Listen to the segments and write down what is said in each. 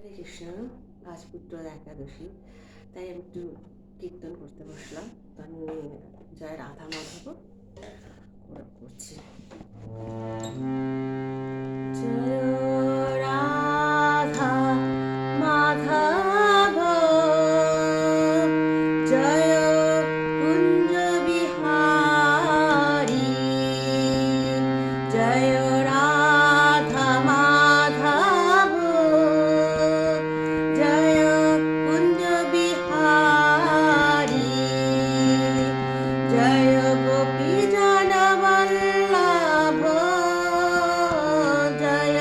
হরে কৃষ্ণ। আজ পুত্র একাদশী, তাই আমি একটু কীর্তন করতে বসলাম। তো আমি জয় রাধা মাধব করছি। জয় রাধা মাধব, জয় কুঞ্জ বিহারী, জয় রাধা মাধব, জয় কুঞ্জ বিহারী, জয় গোপী জনবল্লভ, জয়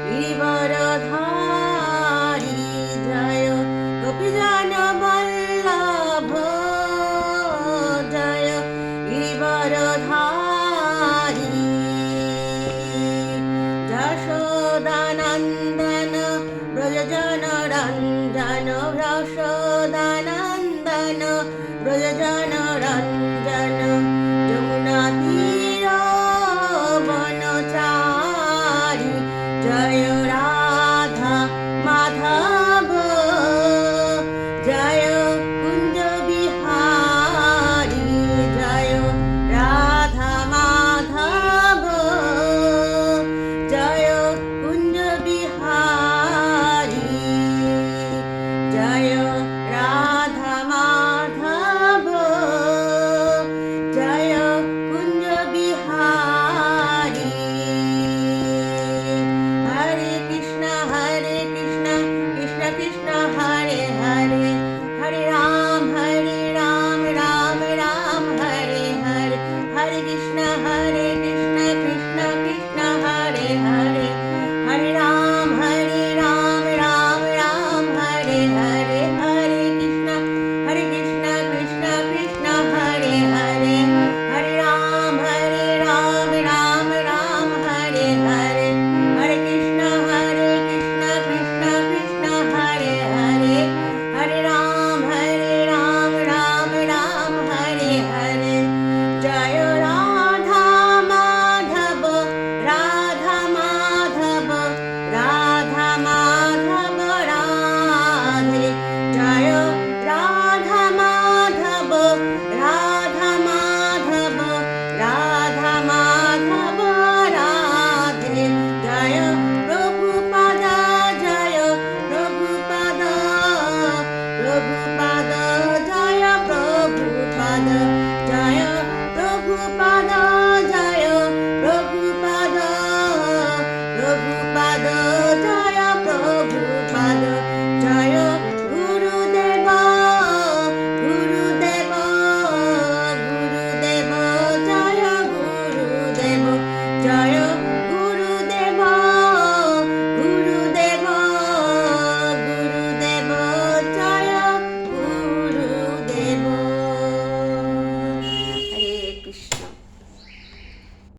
গিরিবরধারী, জয় গোপী জনবল্লভ, জয় গিরিবরধারী, যশোদানন্দন ব্রজজনরঞ্জন ভ্রশ